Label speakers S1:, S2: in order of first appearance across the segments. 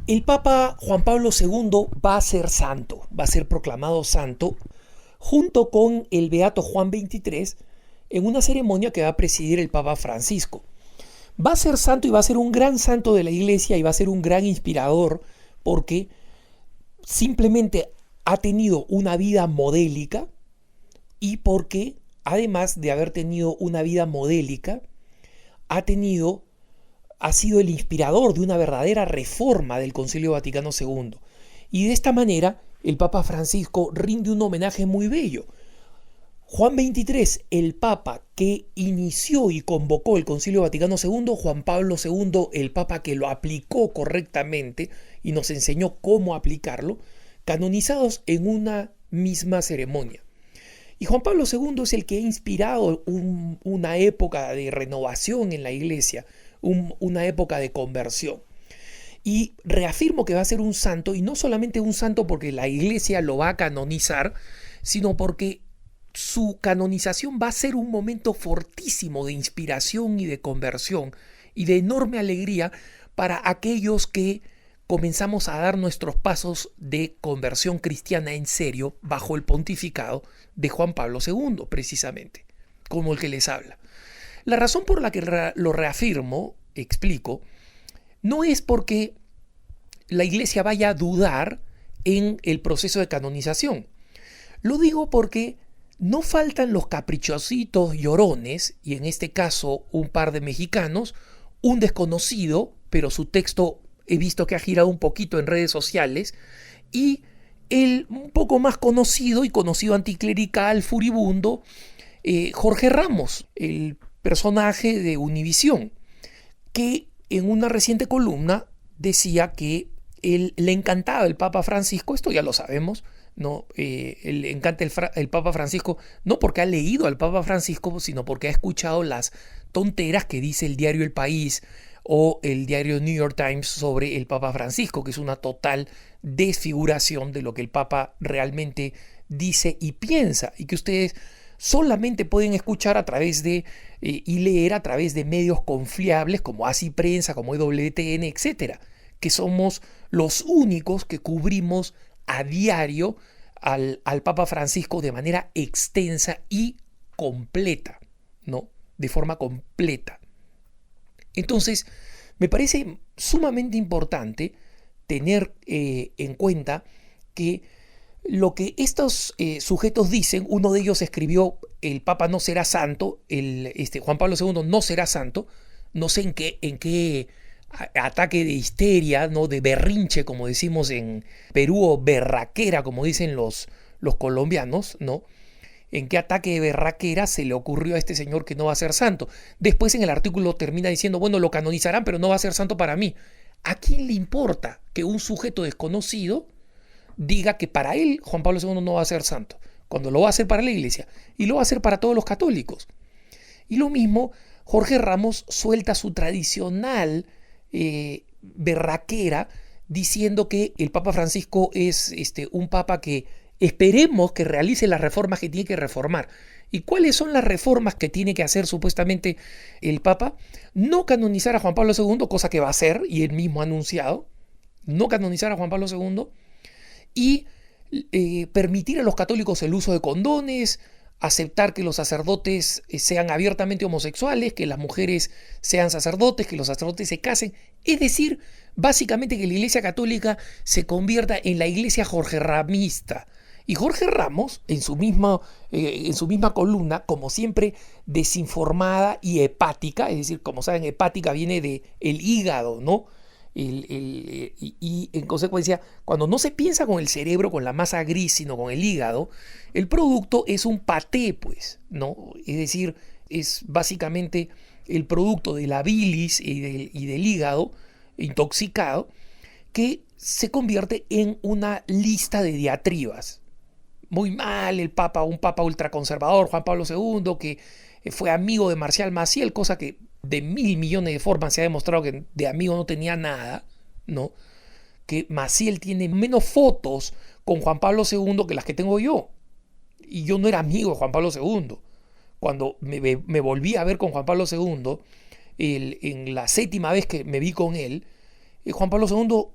S1: El Papa Juan Pablo II va a ser santo, va a ser proclamado santo, junto con el Beato Juan XXIII, en una ceremonia que va a presidir el Papa Francisco. Va a ser santo y va a ser un gran santo de la Iglesia y va a ser un gran inspirador porque simplemente ha tenido una vida modélica y porque, además de haber tenido una vida modélica, ha sido el inspirador de una verdadera reforma del Concilio Vaticano II. Y de esta manera, el Papa Francisco rinde un homenaje muy bello. Juan XXIII, el Papa que inició y convocó el Concilio Vaticano II, Juan Pablo II, el Papa que lo aplicó correctamente y nos enseñó cómo aplicarlo, canonizados en una misma ceremonia. Y Juan Pablo II es el que ha inspirado una época de renovación en la Iglesia, una época de conversión. Y reafirmo que va a ser un santo, y no solamente un santo porque la Iglesia lo va a canonizar, sino porque su canonización va a ser un momento fortísimo de inspiración y de conversión y de enorme alegría para aquellos que comenzamos a dar nuestros pasos de conversión cristiana en serio bajo el pontificado de Juan Pablo II, precisamente, como el que les habla. La razón por la que lo reafirmo, explico, no es porque la Iglesia vaya a dudar en el proceso de canonización. Lo digo porque no faltan los caprichositos llorones, y en este caso un par de mexicanos, un desconocido, pero su texto he visto que ha girado un poquito en redes sociales, y el un poco más conocido y conocido anticlerical, furibundo, Jorge Ramos, el personaje de Univisión, que en una reciente columna decía que él le encantaba el Papa Francisco, esto ya lo sabemos, ¿no? Le encanta el Papa Francisco no porque ha leído al Papa Francisco, sino porque ha escuchado las tonteras que dice el diario El País o el diario New York Times sobre el Papa Francisco, que es una total desfiguración de lo que el Papa realmente dice y piensa, y que ustedes solamente pueden escuchar a través de y leer a través de medios confiables como Así Prensa, como EWTN, etcétera, que somos los únicos que cubrimos a diario al Papa Francisco de manera extensa y completa, ¿no? De forma completa. Entonces, me parece sumamente importante tener en cuenta que lo que estos sujetos dicen, uno de ellos escribió: el Papa no será santo, Juan Pablo II no será santo, no sé en qué ataque de histeria, ¿no? De berrinche, como decimos en Perú, o berraquera, como dicen los colombianos, ¿no? En qué ataque de berraquera se le ocurrió a este señor que no va a ser santo. Después en el artículo termina diciendo, bueno, lo canonizarán, pero no va a ser santo para mí. ¿A quién le importa que un sujeto desconocido diga que para él Juan Pablo II no va a ser santo, cuando lo va a hacer para la Iglesia y lo va a hacer para todos los católicos? Y lo mismo, Jorge Ramos suelta su tradicional berraquera diciendo que el Papa Francisco es un papa que esperemos que realice las reformas que tiene que reformar. ¿Y cuáles son las reformas que tiene que hacer supuestamente el Papa? No canonizar a Juan Pablo II, cosa que va a hacer, y él mismo ha anunciado, no canonizar a Juan Pablo II, y permitir a los católicos el uso de condones, aceptar que los sacerdotes sean abiertamente homosexuales, que las mujeres sean sacerdotes, que los sacerdotes se casen. Es decir, básicamente que la Iglesia Católica se convierta en la Iglesia jorgeramista. Y Jorge Ramos, en su misma columna, como siempre, desinformada y hepática, es decir, como saben, hepática viene de el hígado, ¿no? Y en consecuencia, cuando no se piensa con el cerebro, con la masa gris, sino con el hígado, el producto es un paté, pues, ¿no? Es decir, es básicamente el producto de la bilis y del hígado intoxicado, que se convierte en una lista de diatribas. Muy mal el Papa, un Papa ultraconservador, Juan Pablo II, que fue amigo de Marcial Maciel, cosa que de 1.000.000.000 de formas se ha demostrado que de amigo no tenía nada, ¿no? Que Maciel tiene menos fotos con Juan Pablo II que las que tengo yo. Y yo no era amigo de Juan Pablo II. Cuando me volví a ver con Juan Pablo II, en la séptima vez que me vi con él, Juan Pablo II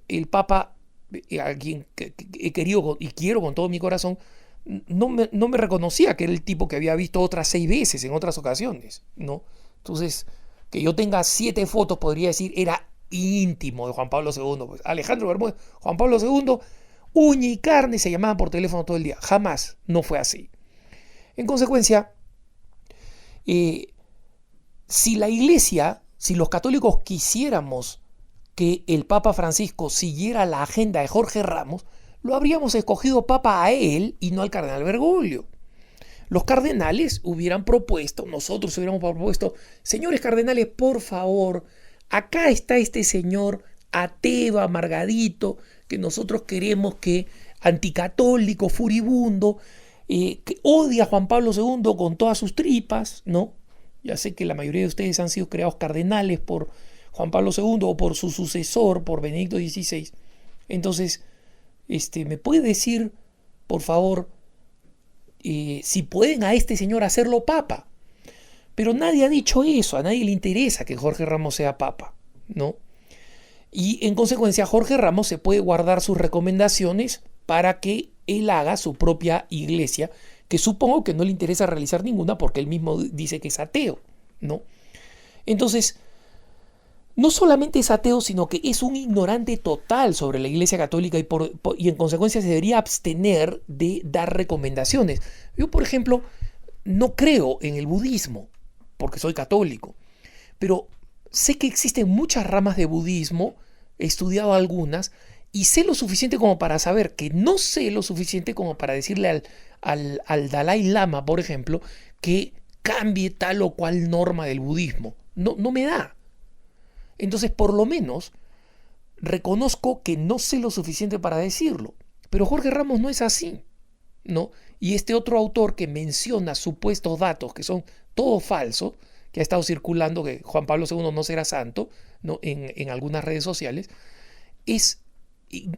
S1: el Papa, a quien he querido y quiero con todo mi corazón, no me reconocía que era el tipo que había visto otras 6 veces en otras ocasiones, ¿no? Entonces, que yo tenga 7 fotos, podría decir, era íntimo de Juan Pablo II. Pues Alejandro Bermúdez, Juan Pablo II, uña y carne, se llamaban por teléfono todo el día. Jamás no fue así. En consecuencia, si la Iglesia, si los católicos quisiéramos que el Papa Francisco siguiera la agenda de Jorge Ramos, lo habríamos escogido Papa a él y no al cardenal Bergoglio. Los cardenales hubieran propuesto, nosotros hubiéramos propuesto, señores cardenales, por favor, acá está este señor ateo, amargadito, que nosotros queremos que anticatólico, furibundo, que odia a Juan Pablo II con todas sus tripas, ¿no? Ya sé que la mayoría de ustedes han sido creados cardenales por Juan Pablo II o por su sucesor, por Benedicto XVI. Entonces, ¿me puede decir, por favor, si pueden a este señor hacerlo papa? Pero nadie ha dicho eso, a nadie le interesa que Jorge Ramos sea papa, ¿no? Y en consecuencia Jorge Ramos se puede guardar sus recomendaciones para que él haga su propia iglesia, que supongo que no le interesa realizar ninguna porque él mismo dice que es ateo, ¿no? Entonces, no solamente es ateo, sino que es un ignorante total sobre la Iglesia Católica y en consecuencia se debería abstener de dar recomendaciones. Yo, por ejemplo, no creo en el budismo, porque soy católico, pero sé que existen muchas ramas de budismo, he estudiado algunas, y sé lo suficiente como para saber que no sé lo suficiente como para decirle al Dalai Lama, por ejemplo, que cambie tal o cual norma del budismo. No me da. Entonces, por lo menos, reconozco que no sé lo suficiente para decirlo. Pero Jorge Ramos no es así, ¿no? Y este otro autor que menciona supuestos datos que son todo falsos, que ha estado circulando, que Juan Pablo II no será santo, ¿no? En algunas redes sociales, es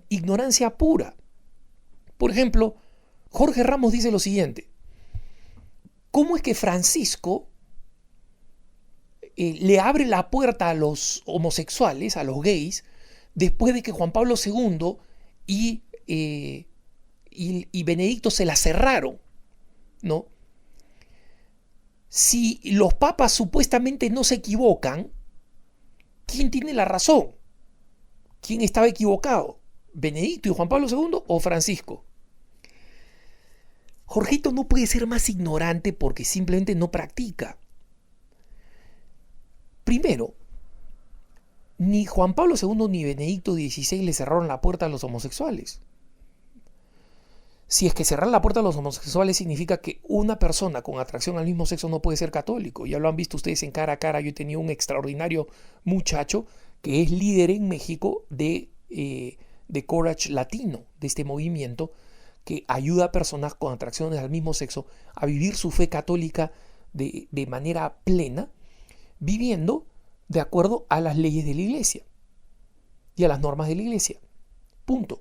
S1: ignorancia pura. Por ejemplo, Jorge Ramos dice lo siguiente: ¿cómo es que Francisco le abre la puerta a los homosexuales, a los gays, después de que Juan Pablo II y Benedicto se la cerraron, ¿no? Si los papas supuestamente no se equivocan, ¿quién tiene la razón? ¿Quién estaba equivocado? ¿Benedicto y Juan Pablo II o Francisco? Jorgito no puede ser más ignorante porque simplemente no practica. Primero, ni Juan Pablo II ni Benedicto XVI le cerraron la puerta a los homosexuales. Si es que cerrar la puerta a los homosexuales significa que una persona con atracción al mismo sexo no puede ser católico. Ya lo han visto ustedes en Cara a Cara. Yo he tenido un extraordinario muchacho que es líder en México de Courage Latino, de este movimiento que ayuda a personas con atracciones al mismo sexo a vivir su fe católica de manera plena, viviendo de acuerdo a las leyes de la Iglesia y a las normas de la Iglesia. Punto.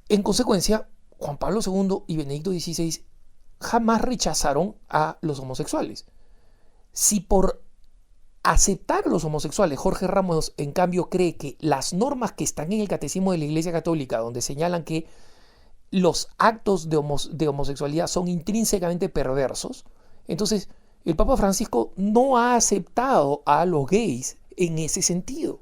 S1: En consecuencia, Juan Pablo II y Benedicto XVI jamás rechazaron a los homosexuales. Si por aceptar a los homosexuales Jorge Ramos en cambio cree que las normas que están en el Catecismo de la Iglesia Católica, donde señalan que los actos de homosexualidad son intrínsecamente perversos, entonces el Papa Francisco no ha aceptado a los gays en ese sentido,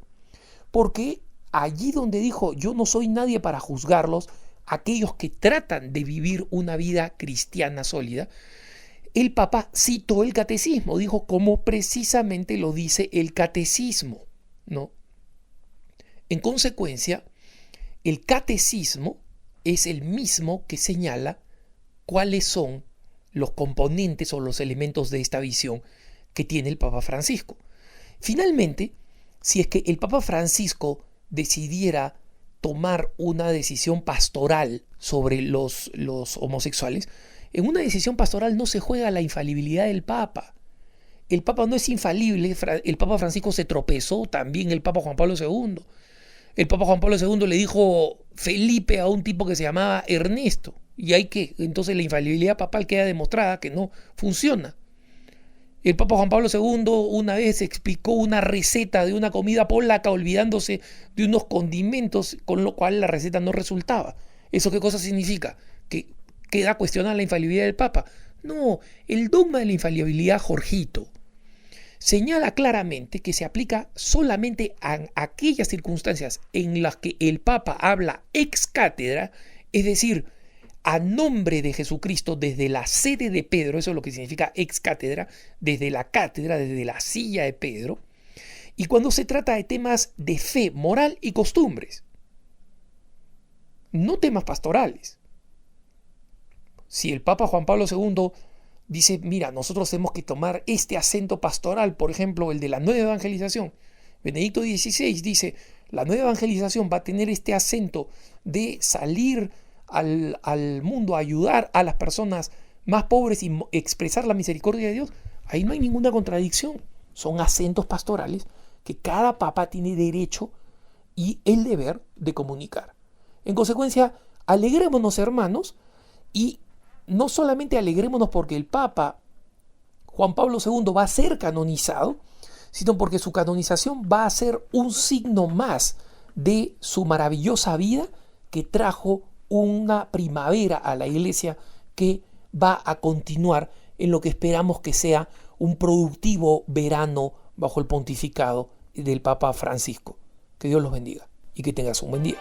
S1: porque allí donde dijo yo no soy nadie para juzgarlos, aquellos que tratan de vivir una vida cristiana sólida, el Papa citó el catecismo, dijo como precisamente lo dice el catecismo, ¿no? En consecuencia, el catecismo es el mismo que señala cuáles son los componentes o los elementos de esta visión que tiene el Papa Francisco. Finalmente, si es que el Papa Francisco decidiera tomar una decisión pastoral sobre los homosexuales, en una decisión pastoral no se juega la infalibilidad del Papa. El Papa no es infalible, el Papa Francisco se tropezó, también el Papa Juan Pablo II. El Papa Juan Pablo II le dijo Felipe a un tipo que se llamaba Ernesto. Y hay que, entonces la infalibilidad papal queda demostrada que no funciona. El Papa Juan Pablo II una vez explicó una receta de una comida polaca olvidándose de unos condimentos, con lo cual la receta no resultaba. ¿Eso qué cosa significa? ¿Que queda cuestionada la infalibilidad del Papa? No, el dogma de la infalibilidad, Jorgito, señala claramente que se aplica solamente a aquellas circunstancias en las que el Papa habla ex cátedra, es decir, a nombre de Jesucristo desde la sede de Pedro, eso es lo que significa ex cátedra, desde la cátedra, desde la silla de Pedro, y cuando se trata de temas de fe, moral y costumbres, no temas pastorales. Si el Papa Juan Pablo II dice, mira, nosotros tenemos que tomar este acento pastoral, por ejemplo, el de la nueva evangelización. Benedicto XVI dice, la nueva evangelización va a tener este acento de salir al mundo a ayudar a las personas más pobres y expresar la misericordia de Dios. Ahí no hay ninguna contradicción. Son acentos pastorales que cada papa tiene derecho y el deber de comunicar. En consecuencia, alegrémonos, hermanos, y no solamente alegrémonos porque el Papa Juan Pablo II va a ser canonizado, sino porque su canonización va a ser un signo más de su maravillosa vida que trajo una primavera a la Iglesia que va a continuar en lo que esperamos que sea un productivo verano bajo el pontificado del Papa Francisco. Que Dios los bendiga y que tengas un buen día.